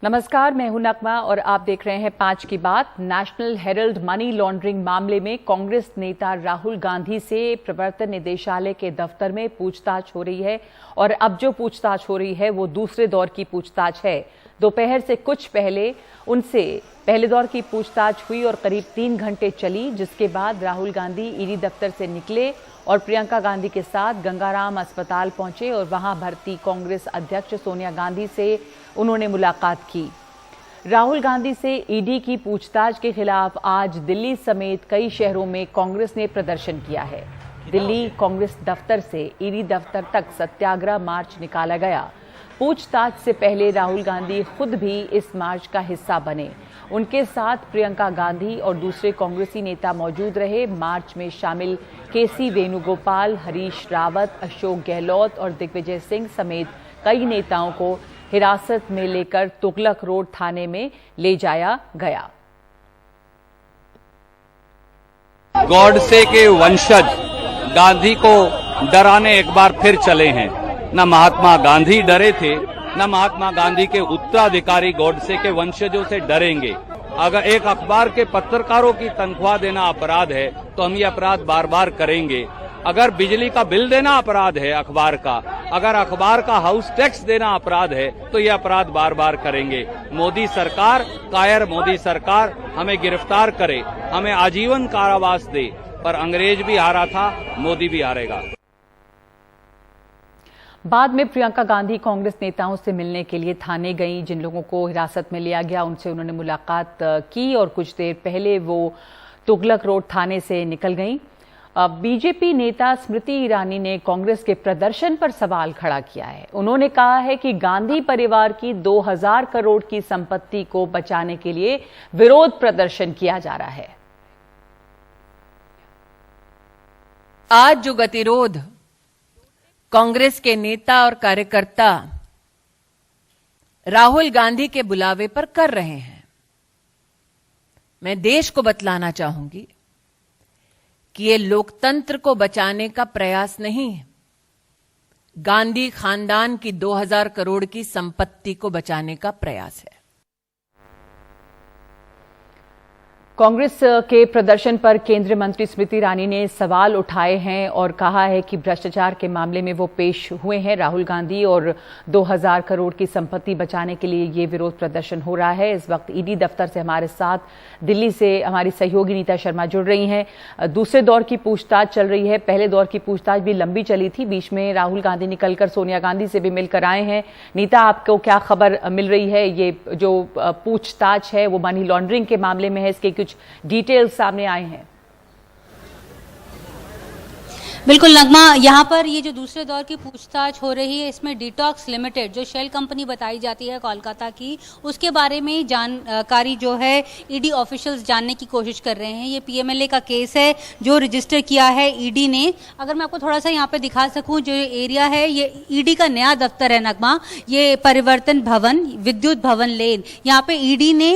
नमस्कार, मैं हूं नगमा और आप देख रहे हैं 5 की बात। नेशनल हेरल्ड मनी लॉन्ड्रिंग मामले में कांग्रेस नेता राहुल गांधी से प्रवर्तन निदेशालय के दफ्तर में पूछताछ हो रही है और अब जो पूछताछ हो रही है वो दूसरे दौर की पूछताछ है। दोपहर से कुछ पहले उनसे पहले दौर की पूछताछ हुई और करीब 3 घंटे चली, जिसके बाद राहुल गांधी ईडी दफ्तर से निकले और प्रियंका गांधी के साथ गंगाराम अस्पताल पहुंचे और वहां भर्ती कांग्रेस अध्यक्ष सोनिया गांधी से उन्होंने मुलाकात की। राहुल गांधी से ईडी की पूछताछ के खिलाफ आज दिल्ली समेत कई शहरों में कांग्रेस ने प्रदर्शन किया है। दिल्ली कांग्रेस दफ्तर से ईडी दफ्तर तक सत्याग्रह मार्च निकाला गया। पूछताछ से पहले राहुल गांधी खुद भी इस मार्च का हिस्सा बने। उनके साथ प्रियंका गांधी और दूसरे कांग्रेसी नेता मौजूद रहे। मार्च में शामिल केसी वेणुगोपाल, हरीश रावत, अशोक गहलोत और दिग्विजय सिंह समेत कई नेताओं को हिरासत में लेकर तुगलक रोड थाने में ले जाया गया। गॉडसे के वंशज गांधी को डराने एक बार फिर चले हैं। न महात्मा गांधी डरे थे, न महात्मा गांधी के उत्तराधिकारी गॉडसे के वंशजों से डरेंगे। अगर एक अखबार के पत्रकारों की तनख्वाह देना अपराध है तो हम ये अपराध बार बार करेंगे। अगर बिजली का बिल देना अपराध है अखबार का, अगर अखबार का हाउस टैक्स देना अपराध है तो ये अपराध बार बार करेंगे। मोदी सरकार, कायर मोदी सरकार हमें गिरफ्तार करे, हमें आजीवन कारावास दे, पर अंग्रेज भी हारा था, मोदी भी हारेगा। बाद में प्रियंका गांधी कांग्रेस नेताओं से मिलने के लिए थाने गई। जिन लोगों को हिरासत में लिया गया उनसे उन्होंने मुलाकात की और कुछ देर पहले वो तुगलक रोड थाने से निकल गईं। बीजेपी नेता स्मृति ईरानी ने कांग्रेस के प्रदर्शन पर सवाल खड़ा किया है। उन्होंने कहा है कि गांधी परिवार की 2000 करोड़ की संपत्ति को बचाने के लिए विरोध प्रदर्शन किया जा रहा है। आज जो गतिरोध कांग्रेस के नेता और कार्यकर्ता राहुल गांधी के बुलावे पर कर रहे हैं, मैं देश को बतलाना चाहूंगी कि ये लोकतंत्र को बचाने का प्रयास नहीं है, गांधी खानदान की 2000 करोड़ की संपत्ति को बचाने का प्रयास है। कांग्रेस के प्रदर्शन पर केंद्रीय मंत्री स्मृति ईरानी ने सवाल उठाए हैं और कहा है कि भ्रष्टाचार के मामले में वो पेश हुए हैं राहुल गांधी और 2000 करोड़ की संपत्ति बचाने के लिए ये विरोध प्रदर्शन हो रहा है। इस वक्त ईडी दफ्तर से हमारे साथ दिल्ली से हमारी सहयोगी नीता शर्मा जुड़ रही हैं। दूसरे दौर की पूछताछ चल रही है। पहले दौर की पूछताछ भी लंबी चली थी, बीच में राहुल गांधी निकलकर सोनिया गांधी से भी मिलकर आए हैं। नीता, आपको क्या खबर मिल रही है? ये जो पूछताछ है वो मनी लॉन्ड्रिंग के मामले में है, इसके कुछ डिटेल्स सामने आए हैं? बिल्कुल नगमा, यहाँ पर ये जो दूसरे दौर की पूछताछ हो रही है इसमें डिटॉक्स लिमिटेड जो शेल कंपनी बताई जाती है कोलकाता की, उसके बारे में जानकारी जो है ईडी ऑफिशियल्स जानने की कोशिश कर रहे हैं। ये पीएमएलए का केस है जो रजिस्टर किया है ईडी ने। अगर मैं आपको थोड़ा सा यहाँ पे दिखा सकूँ, जो एरिया है ये ईडी का नया दफ्तर है नगमा, ये परिवर्तन भवन, विद्युत भवन लेन, यहाँ पे ईडी ने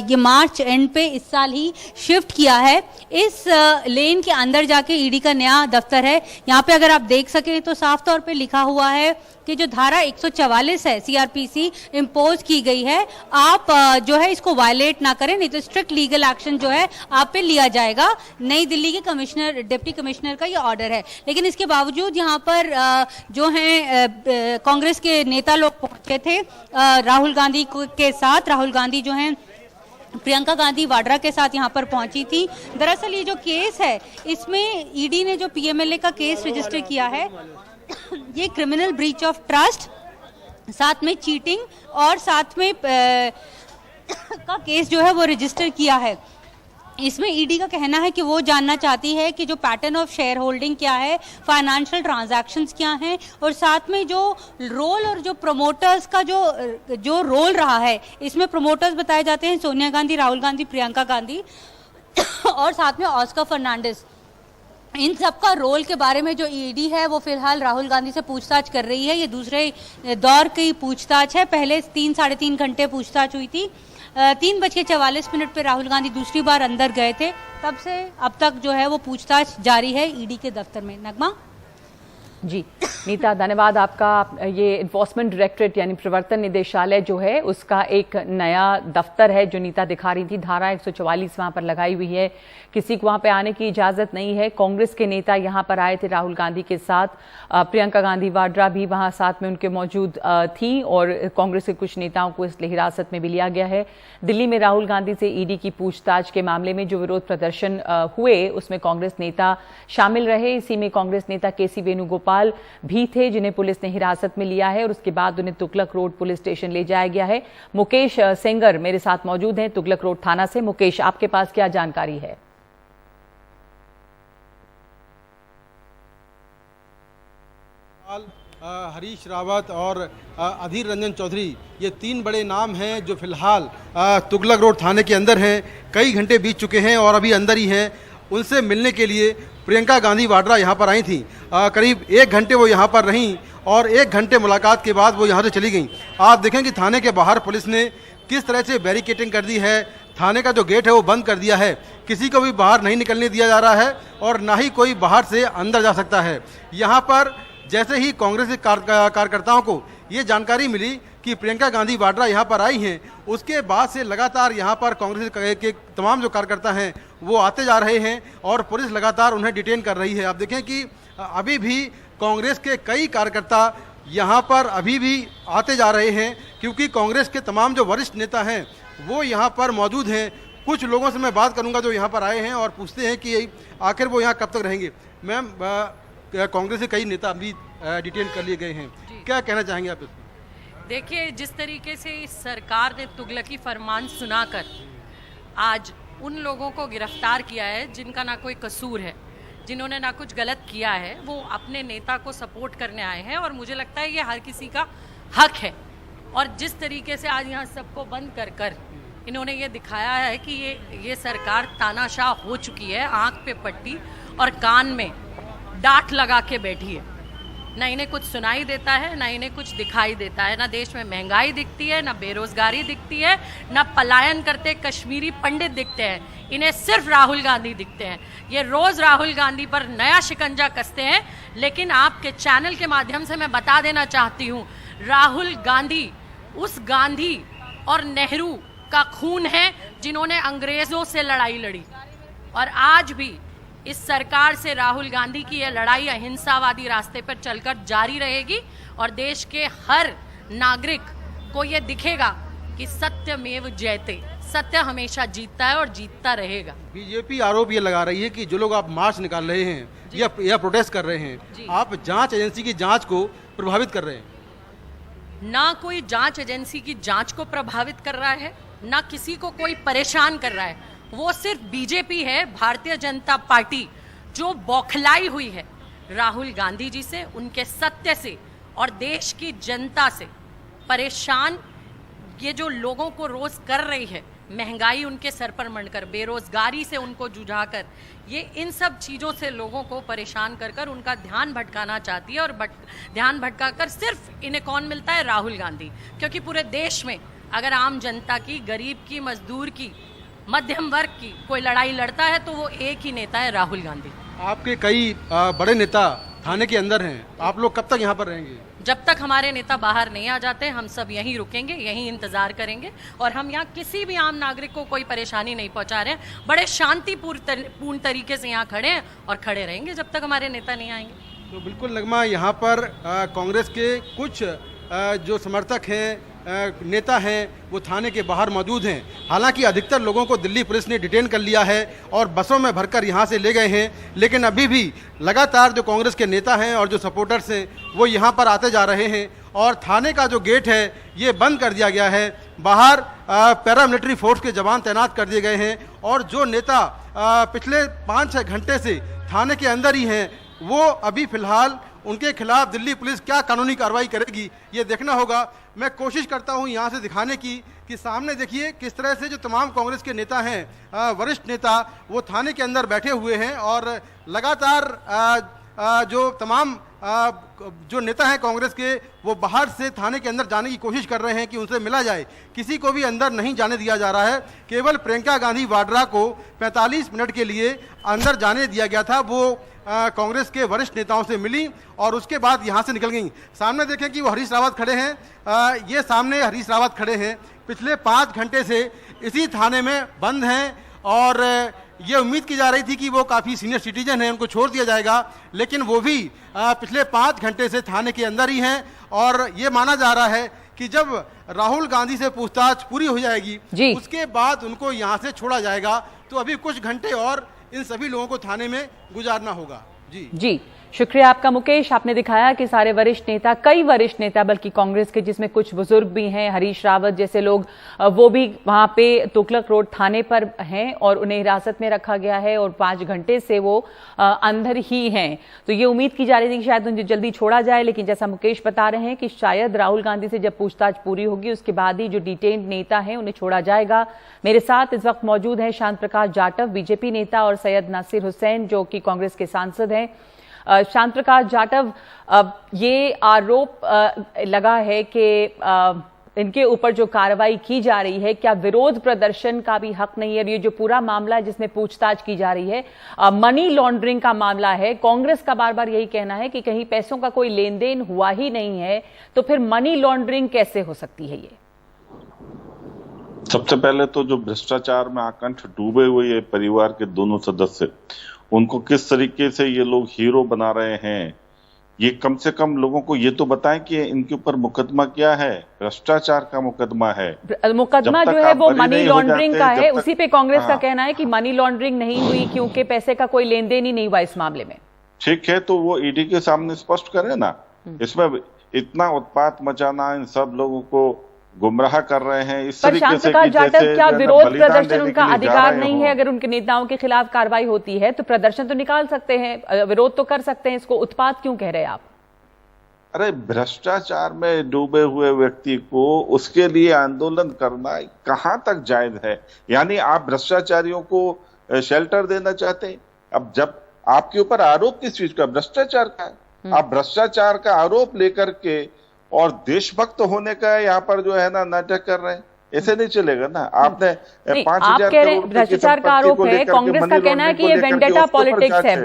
ये मार्च एंड पे इस साल ही शिफ्ट किया है। इस लेन के अंदर जाके ईडी का नया दफ्तर है। यहाँ पे अगर आप देख सकें तो साफ तौर पे लिखा हुआ है कि जो धारा 144 है सीआरपीसी इम्पोज की गई है, आप जो है इसको वायलेट ना करें, नहीं तो स्ट्रिक्ट लीगल एक्शन जो है आप पे लिया जाएगा। नई दिल्ली के कमिश्नर, डिप्टी कमिश्नर का ये ऑर्डर है। लेकिन इसके बावजूद यहाँ पर जो है कांग्रेस के नेता लोग पहुंचे थे राहुल गांधी के साथ। राहुल गांधी जो है प्रियंका गांधी वाड्रा के साथ यहाँ पर पहुंची थी। दरअसल ये जो केस है इसमें ईडी ने जो पीएमएलए का केस रजिस्टर किया है ये क्रिमिनल ब्रीच ऑफ ट्रस्ट, साथ में चीटिंग और साथ में का केस जो है वो रजिस्टर किया है। इसमें ईडी का कहना है कि वो जानना चाहती है कि जो पैटर्न ऑफ शेयर होल्डिंग क्या है, फाइनेंशियल ट्रांजैक्शंस क्या हैं, और साथ में जो रोल और जो प्रमोटर्स का जो रोल रहा है, इसमें प्रमोटर्स बताए जाते हैं सोनिया गांधी, राहुल गांधी, प्रियंका गांधी और साथ में ऑस्कर फर्नांडिस। इन सब का रोल के बारे में जो ईडी है वो फिलहाल राहुल गांधी से पूछताछ कर रही है। ये दूसरे दौर की पूछताछ है। पहले 3-3.5 घंटे पूछताछ हुई थी। 3:44 पे राहुल गांधी दूसरी बार अंदर गए थे। तब से अब तक जो है वो पूछताछ जारी है ईडी के दफ्तर में। नगमा। जी नीता, धन्यवाद आपका। ये इन्फोर्समेंट डायरेक्टरेट यानी प्रवर्तन निदेशालय जो है उसका एक नया दफ्तर है जो नीता दिखा रही थी। धारा 144 वहां पर लगाई हुई है, किसी को वहां पे आने की इजाजत नहीं है। कांग्रेस के नेता यहां पर आए थे राहुल गांधी के साथ, प्रियंका गांधी वाड्रा भी वहां साथ में उनके मौजूद थी और कांग्रेस के कुछ नेताओं को इसलिए हिरासत में भी लिया गया है। दिल्ली में राहुल गांधी से ईडी की पूछताछ के मामले में जो विरोध प्रदर्शन हुए उसमें कांग्रेस नेता शामिल रहे। इसी में कांग्रेस नेता केसी वेणुगोपाल भी थे जिन्हें पुलिस ने हिरासत में लिया है और उसके बाद उन्हें तुगलक रोड पुलिस स्टेशन ले जाया गया है। मुकेश सेंगर मेरे साथ मौजूद हैं तुगलक रोड थाना से। मुकेश, आपके पास क्या जानकारी है? हरीश रावत और अधीर रंजन चौधरी, ये 3 बड़े नाम हैं जो फिलहाल तुगलक रोड थाने के अंदर हैं। कई घंटे बीत चुके हैं और अभी अंदर ही हैं। उनसे मिलने के लिए प्रियंका गांधी वाड्रा यहाँ पर आई थी। करीब 1 घंटे वो यहाँ पर रहीं और 1 घंटे मुलाकात के बाद वो यहाँ से चली गई। आप देखें कि थाने के बाहर पुलिस ने किस तरह से बैरिकेडिंग कर दी है। थाने का जो गेट है वो बंद कर दिया है, किसी को भी बाहर नहीं निकलने दिया जा रहा है और ना ही कोई बाहर से अंदर जा सकता है। यहाँ पर जैसे ही कांग्रेस के कार्यकर्ताओं को ये जानकारी मिली कि प्रियंका गांधी वाड्रा यहाँ पर आई हैं, उसके बाद से लगातार यहाँ पर कांग्रेस के तमाम जो कार्यकर्ता हैं वो आते जा रहे हैं और पुलिस लगातार उन्हें डिटेन कर रही है। आप देखें कि अभी भी कांग्रेस के कई कार्यकर्ता यहाँ पर अभी भी आते जा रहे हैं क्योंकि कांग्रेस के तमाम जो वरिष्ठ नेता हैं वो यहाँ पर मौजूद हैं। कुछ लोगों से मैं बात करूँगा जो यहाँ पर आए हैं और पूछते हैं कि आखिर वो यहाँ कब तक रहेंगे। मैम, कांग्रेस के कई नेता अभी डिटेन कर लिए गए हैं, क्या कहना चाहेंगे आप इसमें? देखिए, जिस तरीके से इस सरकार ने तुगलकी फरमान सुनाकर आज उन लोगों को गिरफ्तार किया है जिनका ना कोई कसूर है, जिन्होंने ना कुछ गलत किया है, वो अपने नेता को सपोर्ट करने आए हैं और मुझे लगता है ये हर किसी का हक है। और जिस तरीके से आज यहाँ सबको बंद कर कर इन्होंने ये दिखाया है कि ये सरकार तानाशाह हो चुकी है, आंख पे पट्टी और कान में डांट लगा के बैठी है। ना इन्हें कुछ सुनाई देता है, ना इन्हें कुछ दिखाई देता है। ना देश में महंगाई दिखती है, ना बेरोजगारी दिखती है, ना पलायन करते कश्मीरी पंडित दिखते हैं। इन्हें सिर्फ राहुल गांधी दिखते हैं। ये रोज राहुल गांधी पर नया शिकंजा कसते हैं। लेकिन आपके चैनल के माध्यम से मैं बता देना चाहती हूँ, राहुल गांधी उस गांधी और नेहरू का खून है जिन्होंने अंग्रेजों से लड़ाई लड़ी और आज भी इस सरकार से राहुल गांधी की यह लड़ाई अहिंसावादी रास्ते पर चलकर जारी रहेगी और देश के हर नागरिक को यह दिखेगा कि सत्यमेव जयते, सत्य हमेशा जीतता है और जीतता रहेगा। बीजेपी आरोप ये लगा रही है कि जो लोग आप मार्च निकाल रहे हैं या प्रोटेस्ट कर रहे हैं, आप जांच एजेंसी की जांच को प्रभावित कर रहे हैं। ना कोई जांच एजेंसी की जांच को प्रभावित कर रहा है, ना किसी को कोई परेशान कर रहा है। वो सिर्फ बीजेपी है, भारतीय जनता पार्टी, जो बौखलाई हुई है राहुल गांधी जी से, उनके सत्य से और देश की जनता से। परेशान ये जो लोगों को रोज कर रही है, महंगाई उनके सर पर मंडकर, बेरोजगारी से उनको जुझाकर, ये इन सब चीज़ों से लोगों को परेशान कर कर उनका ध्यान भटकाना चाहती है। और ध्यान भटकाकर सिर्फ इन्हें कौन मिलता है? राहुल गांधी। क्योंकि पूरे देश में अगर आम जनता की, गरीब की, मजदूर की, मध्यम वर्ग की कोई लड़ाई लड़ता है तो वो एक ही नेता है, राहुल गांधी। आपके कई बड़े नेता थाने के अंदर हैं, आप लोग कब तक यहाँ पर रहेंगे? जब तक हमारे नेता बाहर नहीं आ जाते हम सब यहीं रुकेंगे, यहीं इंतजार करेंगे और हम यहाँ किसी भी आम नागरिक को कोई परेशानी नहीं पहुँचा रहे हैं। बड़े शांतिपूर्ण तरीके से यहाँ खड़े हैं और खड़े रहेंगे जब तक हमारे नेता नहीं आएंगे। तो बिल्कुल नगमा, यहाँ पर कांग्रेस के कुछ जो समर्थक हैं, नेता हैं, वो थाने के बाहर मौजूद हैं। हालांकि अधिकतर लोगों को दिल्ली पुलिस ने डिटेन कर लिया है और बसों में भरकर यहाँ से ले गए हैं, लेकिन अभी भी लगातार जो कांग्रेस के नेता हैं और जो सपोर्टर्स हैं वो यहाँ पर आते जा रहे हैं और थाने का जो गेट है ये बंद कर दिया गया है। बाहर पैरामिलिट्री फोर्स के जवान तैनात कर दिए गए हैं और जो नेता पिछले 5-6 घंटे से थाने के अंदर ही हैं, वो अभी फिलहाल उनके खिलाफ दिल्ली पुलिस क्या कानूनी कार्रवाई करेगी ये देखना होगा। मैं कोशिश करता हूं यहाँ से दिखाने की कि सामने देखिए किस तरह से जो तमाम कांग्रेस के नेता हैं, वरिष्ठ नेता, वो थाने के अंदर बैठे हुए हैं और लगातार जो तमाम जो नेता हैं कांग्रेस के, वो बाहर से थाने के अंदर जाने की कोशिश कर रहे हैं कि उनसे मिला जाए। किसी को भी अंदर नहीं जाने दिया जा रहा है। केवल प्रियंका गांधी वाड्रा को 45 मिनट के लिए अंदर जाने दिया गया था। वो कांग्रेस के वरिष्ठ नेताओं से मिली और उसके बाद यहाँ से निकल गई। सामने देखें कि वो हरीश रावत खड़े हैं, ये सामने हरीश रावत खड़े हैं, पिछले 5 घंटे से इसी थाने में बंद हैं और ये उम्मीद की जा रही थी कि वो काफ़ी सीनियर सिटीजन हैं, उनको छोड़ दिया जाएगा, लेकिन वो भी पिछले 5 घंटे से थाने के अंदर ही हैं और ये माना जा रहा है कि जब राहुल गांधी से पूछताछ पूरी हो जाएगी उसके बाद उनको यहाँ से छोड़ा जाएगा। तो अभी कुछ घंटे और इन सभी लोगों को थाने में गुजारना होगा। जी शुक्रिया आपका मुकेश। आपने दिखाया कि सारे वरिष्ठ नेता, कई वरिष्ठ नेता बल्कि कांग्रेस के, जिसमें कुछ बुजुर्ग भी हैं, हरीश रावत जैसे लोग, वो भी वहां पे तुगलक रोड थाने पर हैं और उन्हें हिरासत में रखा गया है और 5 घंटे से वो अंदर ही हैं। तो ये उम्मीद की जा रही थी कि शायद उन्हें जल्दी छोड़ा जाए, लेकिन जैसा मुकेश बता रहे हैं कि शायद राहुल गांधी से जब पूछताछ पूरी होगी उसके बाद ही जो डिटेन्ड नेता हैं उन्हें छोड़ा जाएगा। मेरे साथ इस वक्त मौजूद है शांत प्रकाश जाटव, बीजेपी नेता, और सैयद नासिर हुसैन जो कि कांग्रेस के सांसद हैं। शांत प्रकाश जाटव, ये आरोप लगा है कि इनके ऊपर जो कार्रवाई की जा रही है, क्या विरोध प्रदर्शन का भी हक नहीं है? ये जो पूरा मामला है जिसमें पूछताछ की जा रही है, मनी लॉन्ड्रिंग का मामला है। कांग्रेस का बार बार यही कहना है कि कहीं पैसों का कोई लेन देन हुआ ही नहीं है, तो फिर मनी लॉन्ड्रिंग कैसे हो सकती है? ये सबसे पहले तो जो भ्रष्टाचार में आकंठ डूबे हुए ये परिवार के दोनों सदस्य, उनको किस तरीके से ये लोग हीरो बना रहे हैं, ये कम से कम लोगों को ये तो बताएं कि इनके ऊपर मुकदमा क्या है। भ्रष्टाचार का मुकदमा है। मुकदमा जो है वो मनी लॉन्ड्रिंग का है। उसी पे कांग्रेस का कहना है कि मनी लॉन्ड्रिंग नहीं हुई क्योंकि पैसे का कोई लेन देन ही नहीं हुआ इस मामले में। ठीक है, तो वो ईडी के सामने स्पष्ट करे ना। इसमें इतना उत्पात मचाना, इन सब लोगों को गुमराह कर रहे हैं इस तरीके से कि जैसे क्या विरोध प्रदर्शन उनका अधिकार नहीं है? अगर उनके नेताओं के खिलाफ कार्रवाई होती है तो प्रदर्शन तो निकाल सकते हैं, विरोध तो कर सकते हैं, इसको उत्पात क्यों कह रहे हैं आप? अरे भ्रष्टाचार में डूबे हुए व्यक्ति को उसके लिए आंदोलन करना कहां तक जायज है? यानी आप भ्रष्टाचारियों को शेल्टर देना चाहते हैं? अब जब आपके ऊपर आरोप किस चीज का? भ्रष्टाचार का है। आप भ्रष्टाचार का आरोप लेकर के और देशभक्त होने का यहाँ पर जो है ना नाटक कर रहे हैं, ऐसे नहीं चलेगा ना। आपने 5,000 करोड़ भ्रष्टाचार का आरोप है। कांग्रेस का कहना है कि ये वेंडेटा पॉलिटिक्स है।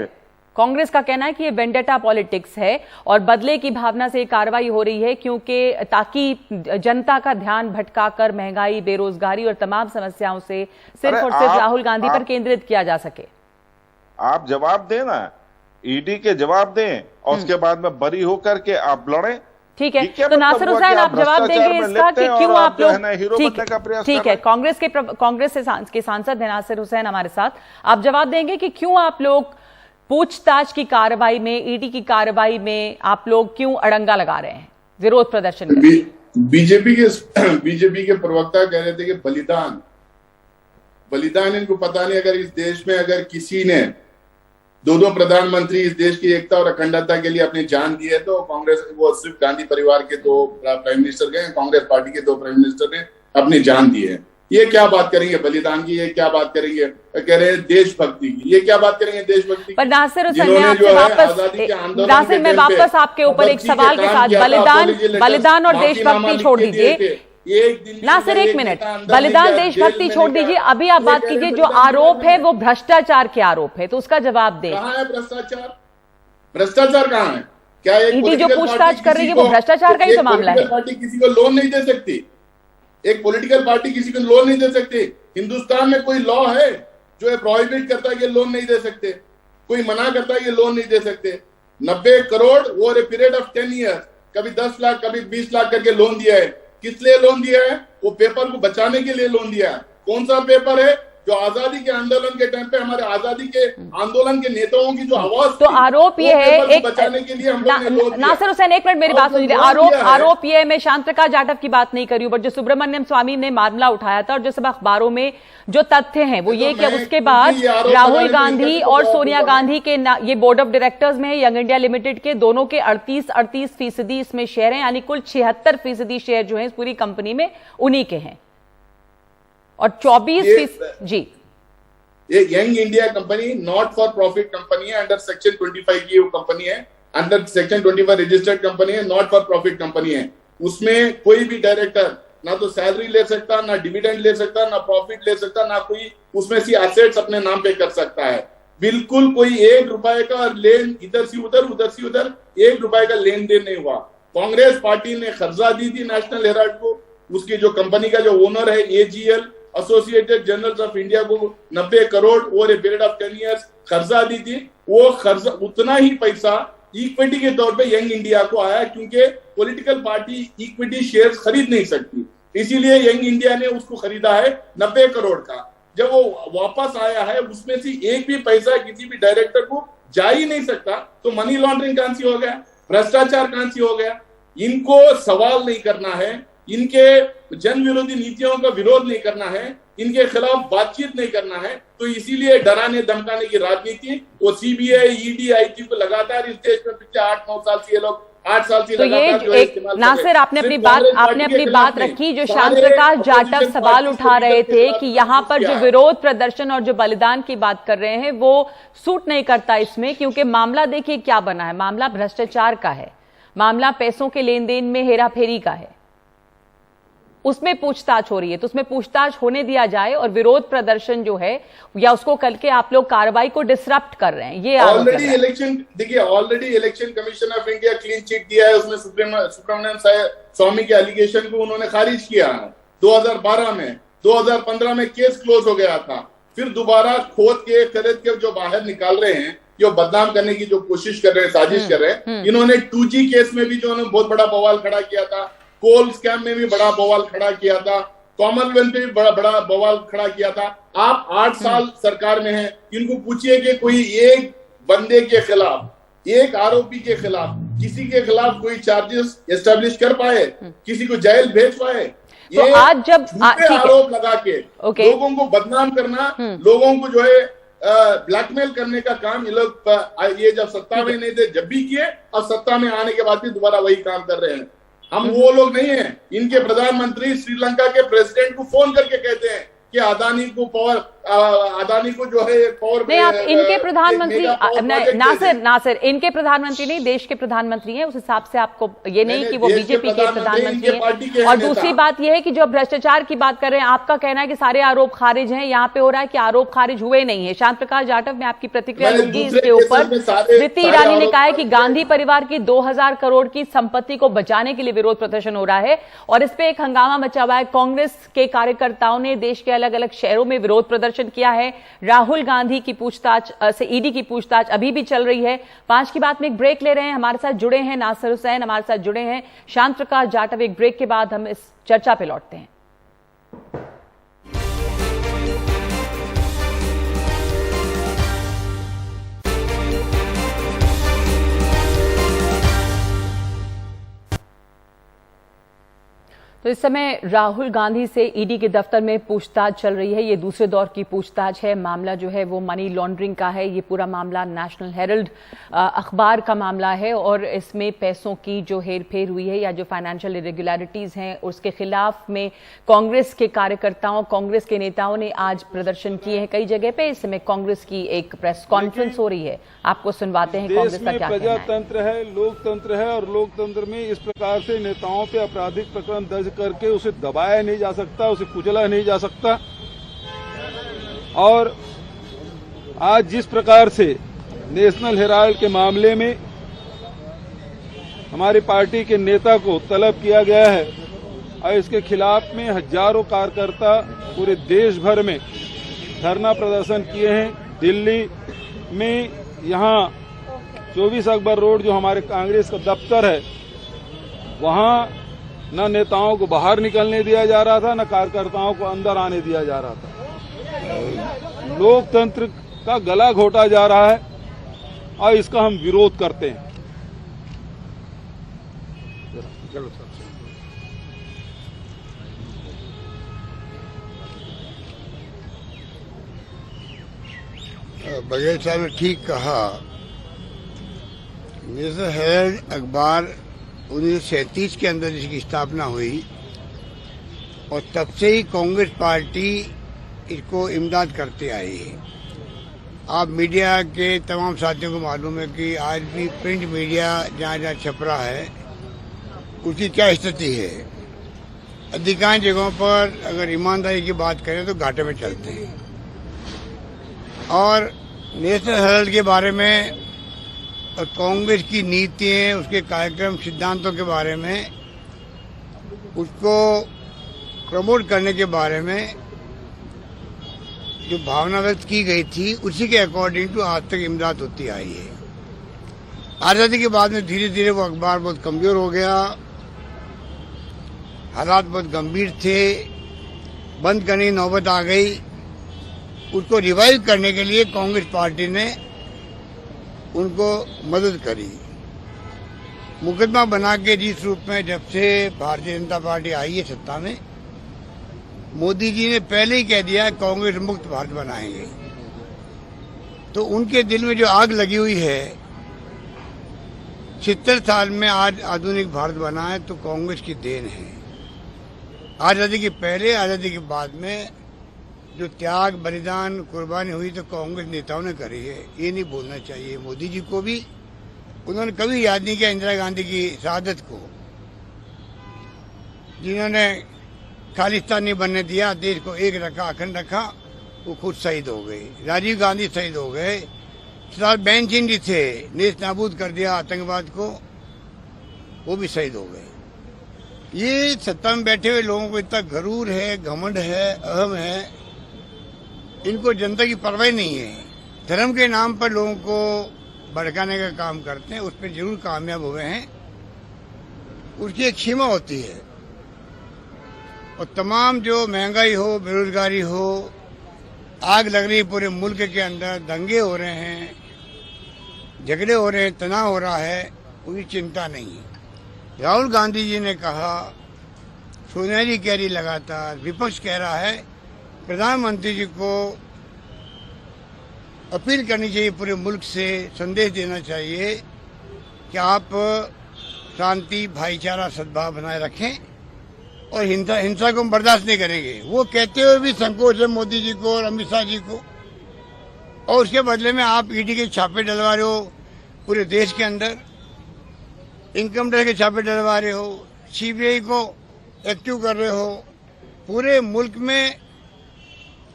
कांग्रेस का कहना है कि ये वेंडेटा पॉलिटिक्स है और बदले की भावना से कार्रवाई हो रही है, क्योंकि ताकि जनता का ध्यान भटकाकर महंगाई, बेरोजगारी और तमाम समस्याओं से सिर्फ और सिर्फ राहुल गांधी पर केंद्रित किया जा सके। आप जवाब दें ना, ईडी के जवाब दें और उसके बाद में बरी होकर के आप लड़ें। ठीक है, तो नासिर हुसैन आप जवाब देंगे इसका कि क्यों आप लोग, ठीक है, कांग्रेस के सांसद हैं नासिर हुसैन हमारे साथ, आप जवाब देंगे कि क्यों आप लोग पूछताछ की कार्रवाई में, ईडी की कार्रवाई में आप लोग क्यों अड़ंगा लगा रहे हैं, विरोध प्रदर्शन? बीजेपी के प्रवक्ता कह रहे थे कि बलिदान इनको पता नहीं। अगर इस देश में अगर किसी ने दोनों प्रधानमंत्री इस देश की एकता और अखंडता के लिए अपनी जान दी है तो कांग्रेस, वो सिर्फ गांधी परिवार के 2 प्राइम मिनिस्टर गए, कांग्रेस पार्टी के 2 प्राइम मिनिस्टर ने अपनी जान दी है। ये क्या बात करेंगे बलिदान की? ये क्या बात करेंगे? कह रहे हैं देशभक्ति की। ये क्या बात करेंगे देशभक्ति? पर नासिर हुसैन, मैं वापस आपके ऊपर एक सवाल के साथ, बलिदान और देशभक्ति छोड़ दीजिए नासिर, 1 मिनट, बलिदान देशभक्ति छोड़ दीजिए, अभी आप बात कीजिए जो आरोप है वो भ्रष्टाचार के आरोप है, तो उसका जवाब दें। कहां है भ्रष्टाचार? भ्रष्टाचार कहां है? क्या ईडी जो पूछताछ कर रही है वो भ्रष्टाचार का ही तो मामला है। पार्टी किसी को लोन नहीं दे सकती, एक पॉलिटिकल पार्टी किसी को लोन नहीं दे सकती। हिंदुस्तान में कोई लॉ है जो है प्रोहिबिट करता है कि लोन नहीं दे सकते, कोई मना करता है कि लोन नहीं दे सकते। 90 crore over a period of 10 years, कभी 10 लाख कभी 20 लाख करके लोन दिया है। किस लिए लोन दिया है? वो पेपर को बचाने के लिए लोन दिया है। कौन सा पेपर है? जो आजादी के आंदोलन के टाइम पे हमारे आजादी के आंदोलन के नेताओं की जो आवाज, तो आरोप ये है, एक बचाने के लिए हम नासिर हुसैन 1 मिनट मेरी बात सुनिए। आरोप ये है, मैं शांत प्रकाश जाटव की बात नहीं कर रही हूं, बट जो सुब्रमण्यम स्वामी ने मामला उठाया था और जो सब अखबारों में जो तथ्य हैं वो ये कि उसके बाद राहुल गांधी और सोनिया गांधी के ये बोर्ड ऑफ डायरेक्टर्स में यंग इंडिया लिमिटेड के दोनों के 38% इसमें शेयर हैं, यानी कुल 76% शेयर जो है इस पूरी कंपनी में उन्हीं के हैं और 24% जी। ये young India company not for profit company है, अंडर सेक्शन 25 की वो कंपनी है, अंडर सेक्शन 21 रजिस्टर्ड कंपनी है, नॉट फॉर प्रॉफिट कंपनी है। उसमें कोई भी डायरेक्टर ना तो सैलरी ले सकता, ना डिविडेंड ले सकता, ना प्रॉफिट ले सकता, ना कोई उसमें सी एसेट्स अपने नाम पे कर सकता है। बिल्कुल कोई 1 रुपए का लेन इधर से उधर 1 रुपए का लेन देन नहीं हुआ। कांग्रेस पार्टी ने कर्जा दी थी नेशनल हेराल्ड को, उसकी जो कंपनी का जो ओनर है AGL associated journals of India को 90 crore over a period of 10 years कर्जा दी थी। वो कर्जा उतना ही पैसा इक्विटी के तौर पे यंग इंडिया को आया, क्योंकि पॉलिटिकल पार्टी इक्विटी शेयर्स खरीद नहीं सकती, इसीलिए यंग इंडिया ने उसको खरीदा है 90 करोड़ का। जब वो वापस आया है उसमें से एक भी पैसा किसी भी डायरेक्टर को जा ही नहीं सकता, तो मनी लॉन्ड्रिंग कहां से हो गया, भ्रष्टाचार कहां से हो गया। इनको सवाल नहीं करना है, इनके जन विरोधी नीतियों का विरोध नहीं करना है, इनके खिलाफ बातचीत नहीं करना है, तो इसीलिए डराने धमकाने की राजनीति वो सीबीआई ईडी आईटी को लगातार इस देश में पिछले 8-9 साल से ये लोग 8 साल से तो ये नासिर आपने अपनी बात रखी। जो श्याम प्रकाश जाटव सवाल उठा रहे थे कि यहाँ पर जो विरोध प्रदर्शन और जो बलिदान की बात कर रहे हैं वो सूट नहीं करता इसमें, क्योंकि मामला देखिए क्या बना है, मामला भ्रष्टाचार का है, मामला पैसों के लेन देन में हेराफेरी का है, उसमें पूछताछ हो रही है, तो उसमें पूछताछ होने दिया जाए और विरोध प्रदर्शन जो है या उसको कल के आप लोग कार्रवाई को डिसरप्ट कर रहे हैं, ये ऑलरेडी इलेक्शन देखिए, already election commission of India clean chit दिया है, उसमें सुब्रमण्यम स्वामी के एलिगेशन को उन्होंने खारिज किया है 2012 में। 2015 में केस क्लोज हो गया था, फिर दोबारा खोद के जो बाहर निकाल रहे हैं, जो बदनाम करने की जो कोशिश कर रहे हैं, साजिश कर रहे हैं। इन्होंने 2G केस में भी जो बहुत बड़ा बवाल खड़ा किया था, कोल स्कैम में भी बड़ा बवाल खड़ा किया था, कॉमनवेल्थ में भी बड़ा बवाल खड़ा किया था। आप 8 साल सरकार में हैं, इनको पूछिए कि कोई एक बंदे के खिलाफ, एक आरोपी के खिलाफ, किसी के खिलाफ कोई चार्जेस एस्टेब्लिश कर पाए, किसी को जेल भेज पाए। तो ये आज जब आरोप लगा के लोगों को बदनाम करना, लोगों को जो है ब्लैकमेल करने का काम ये लोग ये जब सत्ता में नहीं थे जब भी किए, और सत्ता में आने के बाद भी दोबारा वही काम कर रहे हैं। हम वो लोग नहीं हैं। इनके प्रधानमंत्री श्रीलंका के प्रेसिडेंट को फोन करके कहते हैं कि अदानी को जो है पावर नहीं, आप इनके प्रधानमंत्री नासिर इनके प्रधानमंत्री नहीं, देश के प्रधानमंत्री हैं, उस हिसाब से आपको ये नहीं कि वो बीजेपी के प्रधानमंत्री हैं। और दूसरी बात ये है कि जो भ्रष्टाचार की बात कर रहे हैं, आपका कहना है कि सारे आरोप खारिज हैं, यहाँ पे हो रहा है कि आरोप खारिज हुए नहीं है। श्याम प्रकाश जाटव में आपकी प्रतिक्रिया लूंगी इसके ऊपर। स्मृति ईरानी ने कहा है कि गांधी परिवार की 2000 करोड़ की संपत्ति को बचाने के लिए विरोध प्रदर्शन हो रहा है, और इस पे एक हंगामा मचा हुआ है। कांग्रेस के कार्यकर्ताओं ने देश के अलग अलग शहरों में विरोध प्रदर्शन किया है। राहुल गांधी की पूछताछ से ईडी की पूछताछ अभी भी चल रही है। 5 की बात में एक ब्रेक ले रहे हैं। हमारे साथ जुड़े हैं नासिर हुसैन, हमारे साथ जुड़े हैं श्याम प्रकाश जाटव। एक ब्रेक के बाद हम इस चर्चा पे लौटते हैं। तो इस समय राहुल गांधी से ईडी के दफ्तर में पूछताछ चल रही है। ये दूसरे दौर की पूछताछ है। मामला जो है वो मनी लॉन्ड्रिंग का है। ये पूरा मामला नेशनल हेरल्ड अखबार का मामला है, और इसमें पैसों की जो हेरफेर हुई है या जो फाइनेंशियल इरेगुलरिटीज हैं उसके खिलाफ में कांग्रेस के कार्यकर्ताओं, कांग्रेस के नेताओं ने आज प्रदर्शन किए हैं कई जगह पे। इस समय कांग्रेस की एक प्रेस कॉन्फ्रेंस हो रही है, आपको सुनवाते हैं कांग्रेस का क्या कहना है। प्रजातंत्र है, लोकतंत्र है, और लोकतंत्र में इस प्रकार से नेताओं पे आपराधिक प्रकरण दर्ज करके उसे दबाया नहीं जा सकता, उसे कुचला नहीं जा सकता। और आज जिस प्रकार से नेशनल हेराल्ड के मामले में हमारी पार्टी के नेता को तलब किया गया है, और इसके खिलाफ में हजारों कार्यकर्ता पूरे देश भर में धरना प्रदर्शन किए हैं। दिल्ली में यहाँ 24 अकबर रोड जो हमारे कांग्रेस का दफ्तर है, वहाँ न नेताओं को बाहर निकलने दिया जा रहा था, न कार्यकर्ताओं को अंदर आने दिया जा रहा था। लोकतंत्र का गला घोटा जा रहा है, और इसका हम विरोध करते हैं। बघेल साहब ने ठीक कहा। नेशनल हेराल्ड अखबार 1937 के अंदर इसकी स्थापना हुई, और तब से ही कांग्रेस पार्टी इसको इमदाद करते आई है। आप मीडिया के तमाम साथियों को मालूम है कि आज भी प्रिंट मीडिया जहाँ जहाँ छप रहा है उसकी क्या स्थिति है। अधिकांश जगहों पर अगर ईमानदारी की बात करें तो घाटे में चलते हैं, और नेशनल हेराल्ड के बारे में और कांग्रेस की नीतियाँ, उसके कार्यक्रम, सिद्धांतों के बारे में, उसको प्रमोट करने के बारे में जो भावना व्यक्त की गई थी, उसी के अकॉर्डिंग टू आज तक इमदाद होती आई है। आज़ादी के बाद में धीरे धीरे वो अखबार बहुत कमजोर हो गया, हालात बहुत गंभीर थे, बंद करने की नौबत आ गई। उसको रिवाइव करने के लिए कांग्रेस पार्टी ने उनको मदद करी। मुकदमा बना के जिस रूप में जब से भारतीय जनता पार्टी आई है सत्ता में, मोदी जी ने पहले ही कह दिया कांग्रेस मुक्त भारत बनाएंगे। तो उनके दिल में जो आग लगी हुई है, 70 साल में आज आधुनिक भारत बना है तो कांग्रेस की देन है। आज़ादी के पहले, आज़ादी के बाद में जो त्याग, बलिदान, कुर्बानी हुई तो कांग्रेस नेताओं ने करी है। ये नहीं भूलना चाहिए मोदी जी को भी। उन्होंने कभी याद नहीं किया इंदिरा गांधी की शहादत को, जिन्होंने खालिस्तान नहीं बनने दिया, देश को एक रखा, अखंड रखा। वो खुद शहीद हो गए। राजीव गांधी शहीद हो गए। सरदार बेन सिंह जी थे, नेश नाबूद कर दिया आतंकवाद को, वो भी शहीद हो गए। ये सत्ता में बैठे हुए लोगों को इतना गरूर है, घमंड है, अहम है, इनको जनता की परवाह नहीं है। धर्म के नाम पर लोगों को भड़काने का काम करते हैं, उस पर जरूर कामयाब हुए हैं। उसकी एक सीमा होती है। और तमाम जो महंगाई हो, बेरोजगारी हो, आग लग रही पूरे मुल्क के अंदर, दंगे हो रहे हैं, झगड़े हो रहे हैं, तनाव हो रहा है, कोई चिंता नहीं है। राहुल गांधी जी ने कहा, सुनहरी कैरी लगातार विपक्ष कह रहा है, प्रधानमंत्री जी को अपील करनी चाहिए, पूरे मुल्क से संदेश देना चाहिए कि आप शांति, भाईचारा, सद्भाव बनाए रखें और हिंसा को हम बर्दाश्त नहीं करेंगे। वो कहते हुए भी संकोच है मोदी जी को और अमित शाह जी को, और उसके बदले में आप ईडी के छापे डलवा रहे हो पूरे देश के अंदर, इनकम टैक्स के छापे डलवा रहे हो, सीबीआई को एक्टिव कर रहे हो। पूरे मुल्क में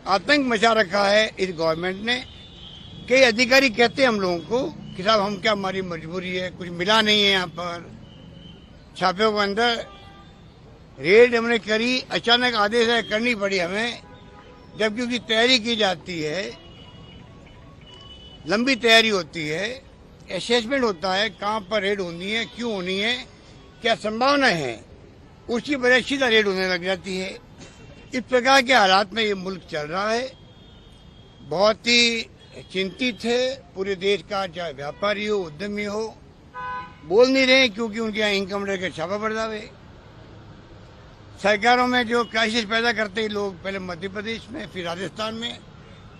आतंक मचा रखा है इस गवर्नमेंट ने। कई अधिकारी कहते हैं हम लोगों को कि साहब हम क्या, हमारी मजबूरी है, कुछ मिला नहीं है। यहाँ पर छापों के अंदर रेड हमने करी, अचानक आदेश है करनी पड़ी हमें, जबकि उसकी तैयारी की जाती है, लंबी तैयारी होती है, असेसमेंट होता है, कहाँ पर रेड होनी है, क्यों होनी है, क्या संभावना है, उसकी वजह सीधा रेड होने लग जाती है। इस प्रकार के हालात में ये मुल्क चल रहा है। बहुत ही चिंतित है पूरे देश का, चाहे व्यापारी हो, उद्यमी हो, बोल नहीं रहे क्योंकि उनके यहाँ इनकम टैक्स का छापा पड़ जावे। सरकारों में जो क्राइसिस पैदा करते हैं लोग, पहले मध्य प्रदेश में, फिर राजस्थान में,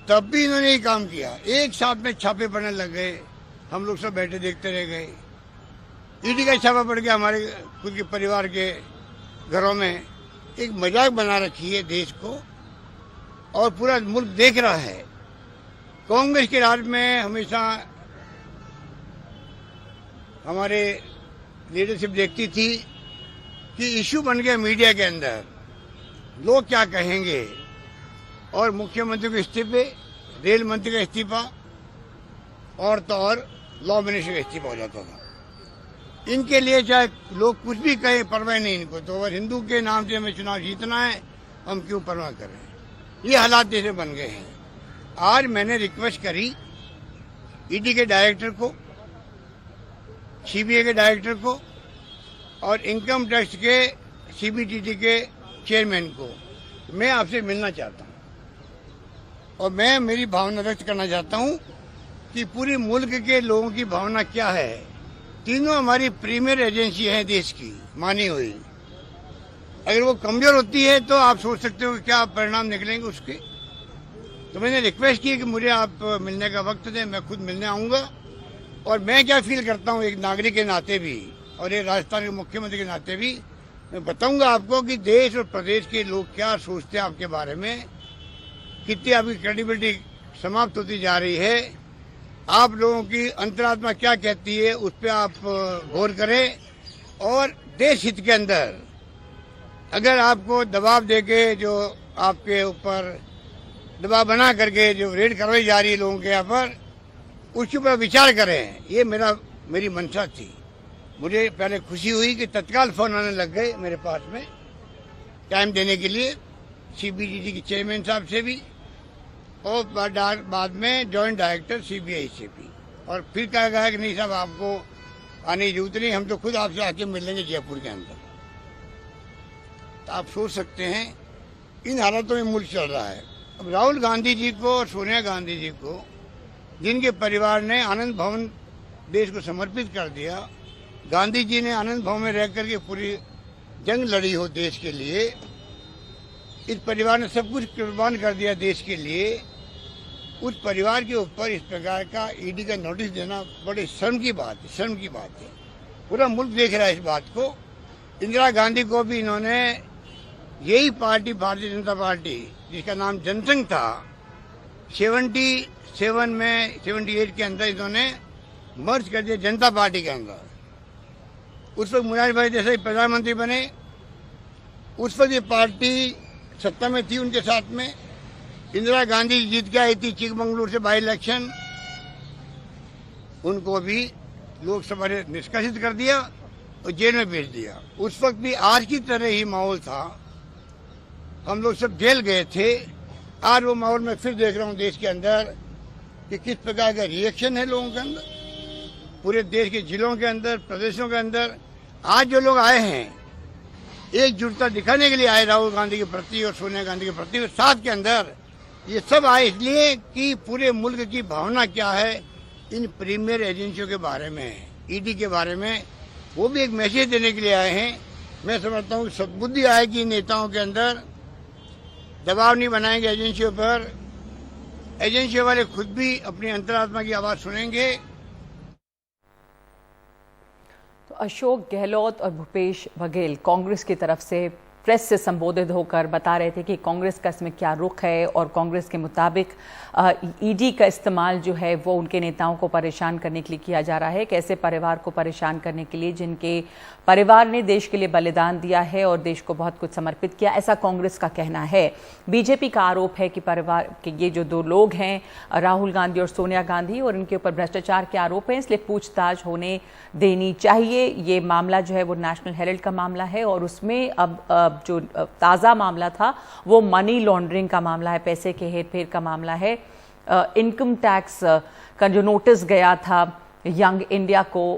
तब भी इन्होंने ये काम किया। एक साथ में छापे पड़ने लग गए, हम लोग सब बैठे देखते रह गए। ईडी का छापा पड़ गया हमारे खुद के परिवार के घरों में। एक मजाक बना रखी है देश को और पूरा मुल्क देख रहा है। कांग्रेस के राज में हमेशा हमारे लीडरशिप देखती थी कि इशू बन गया मीडिया के अंदर, लोग क्या कहेंगे, और मुख्यमंत्री के इस्तीफे, रेल मंत्री का इस्तीफा, और तो और लॉ मिनिस्टर का इस्तीफा हो जाता था। इनके लिए चाहे लोग कुछ भी कहें, परवाह नहीं इनको। तो अगर हिंदू के नाम से हमें चुनाव जीतना है, हम क्यों परवाह करें। ये हालात जैसे बन गए हैं। आज मैंने रिक्वेस्ट करी ईडी के डायरेक्टर को, सीबीआई के डायरेक्टर को और इनकम टैक्स के सीबीटीटी के चेयरमैन को, मैं आपसे मिलना चाहता हूं और मैं मेरी भावना व्यक्त करना चाहता हूं कि पूरे मुल्क के लोगों की भावना क्या है। तीनों हमारी प्रीमियर एजेंसी है देश की, मानी हुई। अगर वो कमजोर होती है तो आप सोच सकते हो कि क्या परिणाम निकलेंगे उसके। तो मैंने रिक्वेस्ट की कि मुझे आप मिलने का वक्त दें, मैं खुद मिलने आऊँगा। और मैं क्या फील करता हूँ एक नागरिक के नाते भी और एक राजस्थान के मुख्यमंत्री के नाते भी, मैं बताऊंगा आपको कि देश और प्रदेश के लोग क्या सोचते हैं आपके बारे में, कितनी आपकी क्रेडिबिलिटी समाप्त होती जा रही है, आप लोगों की अंतरात्मा क्या कहती है, उस पर आप गौर करें। और देश हित के अंदर अगर आपको दबाव देके, जो आपके ऊपर दबाव बना करके जो रेड करवाई जा रही है लोगों के यहाँ पर, उसके ऊपर विचार करें, ये मेरी मंशा थी। मुझे पहले खुशी हुई कि तत्काल फोन आने लग गए मेरे पास में टाइम देने के लिए, सीबीडीटी के चेयरमैन साहब से भी और बाद में जॉइंट डायरेक्टर सीबीआई से भी। और फिर कहा गया कि नहीं साहब आपको आने की जरूरत नहीं, हम तो खुद आपसे आके मिल लेंगे जयपुर के अंदर। तो आप सोच सकते हैं इन हालातों में मुल्क चल रहा है। अब राहुल गांधी जी को और सोनिया गांधी जी को, जिनके परिवार ने आनंद भवन देश को समर्पित कर दिया, गांधी जी ने आनंद भवन में रह करके पूरी जंग लड़ी हो देश के लिए, इस परिवार ने सब कुछ कुर्बान कर दिया देश के लिए, उस परिवार के ऊपर इस प्रकार का ईडी का नोटिस देना बड़े शर्म की बात है, शर्म की बात है। पूरा मुल्क देख रहा है इस बात को। इंदिरा गांधी को भी इन्होंने यही पार्टी, भारतीय जनता पार्टी, जिसका नाम जनसंघ था, 78 के अंदर इन्होंने मर्ज कर दिया जनता पार्टी के अंदर। उस वक्त मुरारी भाई देसाई प्रधानमंत्री बने, उस वक्त ये पार्टी सत्ता में थी उनके साथ में। इंदिरा गांधी जीत के आई थी चिकमंगलुरु से बाई इलेक्शन, उनको भी लोकसभा ने निष्कासित कर दिया और जेल में भेज दिया। उस वक्त भी आज की तरह ही माहौल था, हम लोग सब जेल गए थे। आज वो माहौल मैं फिर देख रहा हूँ देश के अंदर कि किस प्रकार का रिएक्शन है लोगों के अंदर, पूरे देश के जिलों के अंदर, प्रदेशों के अंदर। आज जो लोग आए हैं एकजुटता दिखाने के लिए आए राहुल गांधी के प्रति और सोनिया गांधी के प्रति, और साथ के अंदर ये सब आए इसलिए कि पूरे मुल्क की भावना क्या है इन प्रीमियर एजेंसियों के बारे में, ईडी के बारे में, वो भी एक मैसेज देने के लिए आए हैं। मैं समझता हूँ सद्बुद्धि आएगी नेताओं के अंदर, दबाव नहीं बनाएंगे एजेंसियों पर, एजेंसियों वाले खुद भी अपनी अंतरात्मा की आवाज सुनेंगे। तो अशोक गहलोत और भूपेश बघेल कांग्रेस की तरफ से प्रेस से संबोधित होकर बता रहे थे कि कांग्रेस का इसमें क्या रुख है और कांग्रेस के मुताबिक ईडी का इस्तेमाल जो है वो उनके नेताओं को परेशान करने के लिए किया जा रहा है, एक ऐसे परिवार को परेशान करने के लिए जिनके परिवार ने देश के लिए बलिदान दिया है और देश को बहुत कुछ समर्पित किया, ऐसा कांग्रेस का कहना है। बीजेपी का आरोप है कि परिवार के ये जो दो लोग हैं राहुल गांधी और सोनिया गांधी, और इनके ऊपर भ्रष्टाचार के आरोप हैं, इसलिए पूछताछ होने देनी चाहिए। ये मामला जो है वो नेशनल हेराल्ड का मामला है और उसमें अब जो ताज़ा मामला था वो मनी लॉन्ड्रिंग का मामला है, पैसे के हेरफेर का मामला है। इनकम टैक्स का जो नोटिस गया था यंग इंडिया को,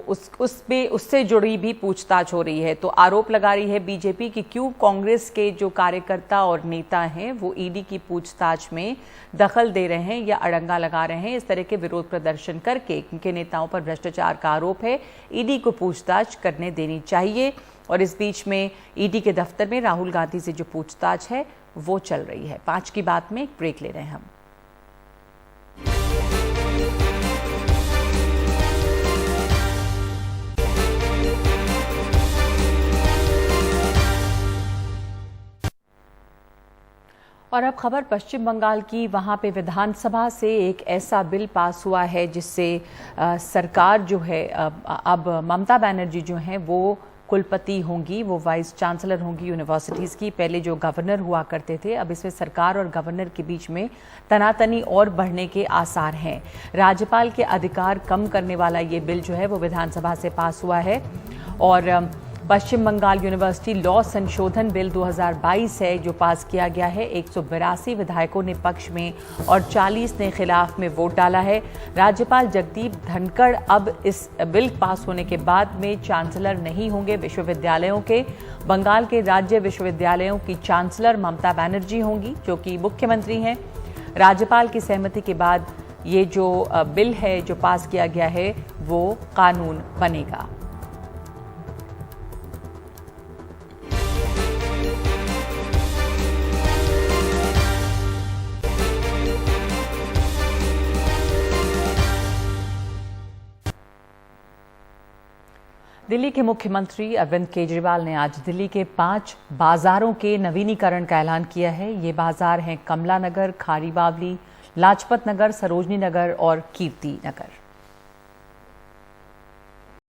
उससे जुड़ी भी पूछताछ हो रही है। तो आरोप लगा रही है बीजेपी कि क्यों कांग्रेस के जो कार्यकर्ता और नेता हैं वो ईडी की पूछताछ में दखल दे रहे हैं या अड़ंगा लगा रहे हैं। इस तरह के विरोध प्रदर्शन करके इनके नेताओं पर भ्रष्टाचार का आरोप है, ईडी को पूछताछ करने देनी चाहिए। और इस बीच में ईडी के दफ्तर में राहुल गांधी से जो पूछताछ है वो चल रही है। 5 की बात में एक ब्रेक ले रहे हैं हम। और अब खबर पश्चिम बंगाल की, वहां पे विधानसभा से एक ऐसा बिल पास हुआ है जिससे सरकार जो है अब ममता बनर्जी जो हैं वो कुलपति होंगी, वो वाइस चांसलर होंगी यूनिवर्सिटीज़ की। पहले जो गवर्नर हुआ करते थे, अब इसमें सरकार और गवर्नर के बीच में तनातनी और बढ़ने के आसार हैं। राज्यपाल के अधिकार कम करने वाला ये बिल जो है वो विधानसभा से पास हुआ है। और पश्चिम बंगाल यूनिवर्सिटी लॉ संशोधन बिल 2022 है जो पास किया गया है। 182 विधायकों ने पक्ष में और 40 ने खिलाफ में वोट डाला है। राज्यपाल जगदीप धनखड़ अब इस बिल पास होने के बाद में चांसलर नहीं होंगे विश्वविद्यालयों के। बंगाल के राज्य विश्वविद्यालयों की चांसलर ममता बनर्जी होंगी जो कि मुख्यमंत्री हैं। राज्यपाल की सहमति के बाद ये जो बिल है जो पास किया गया है वो कानून बनेगा। दिल्ली के मुख्यमंत्री अरविंद केजरीवाल ने आज दिल्ली के 5 बाजारों के नवीनीकरण का ऐलान किया है। ये बाजार हैं कमला नगर, खारी बावली, लाजपत नगर, सरोजनी नगर और कीर्ति नगर।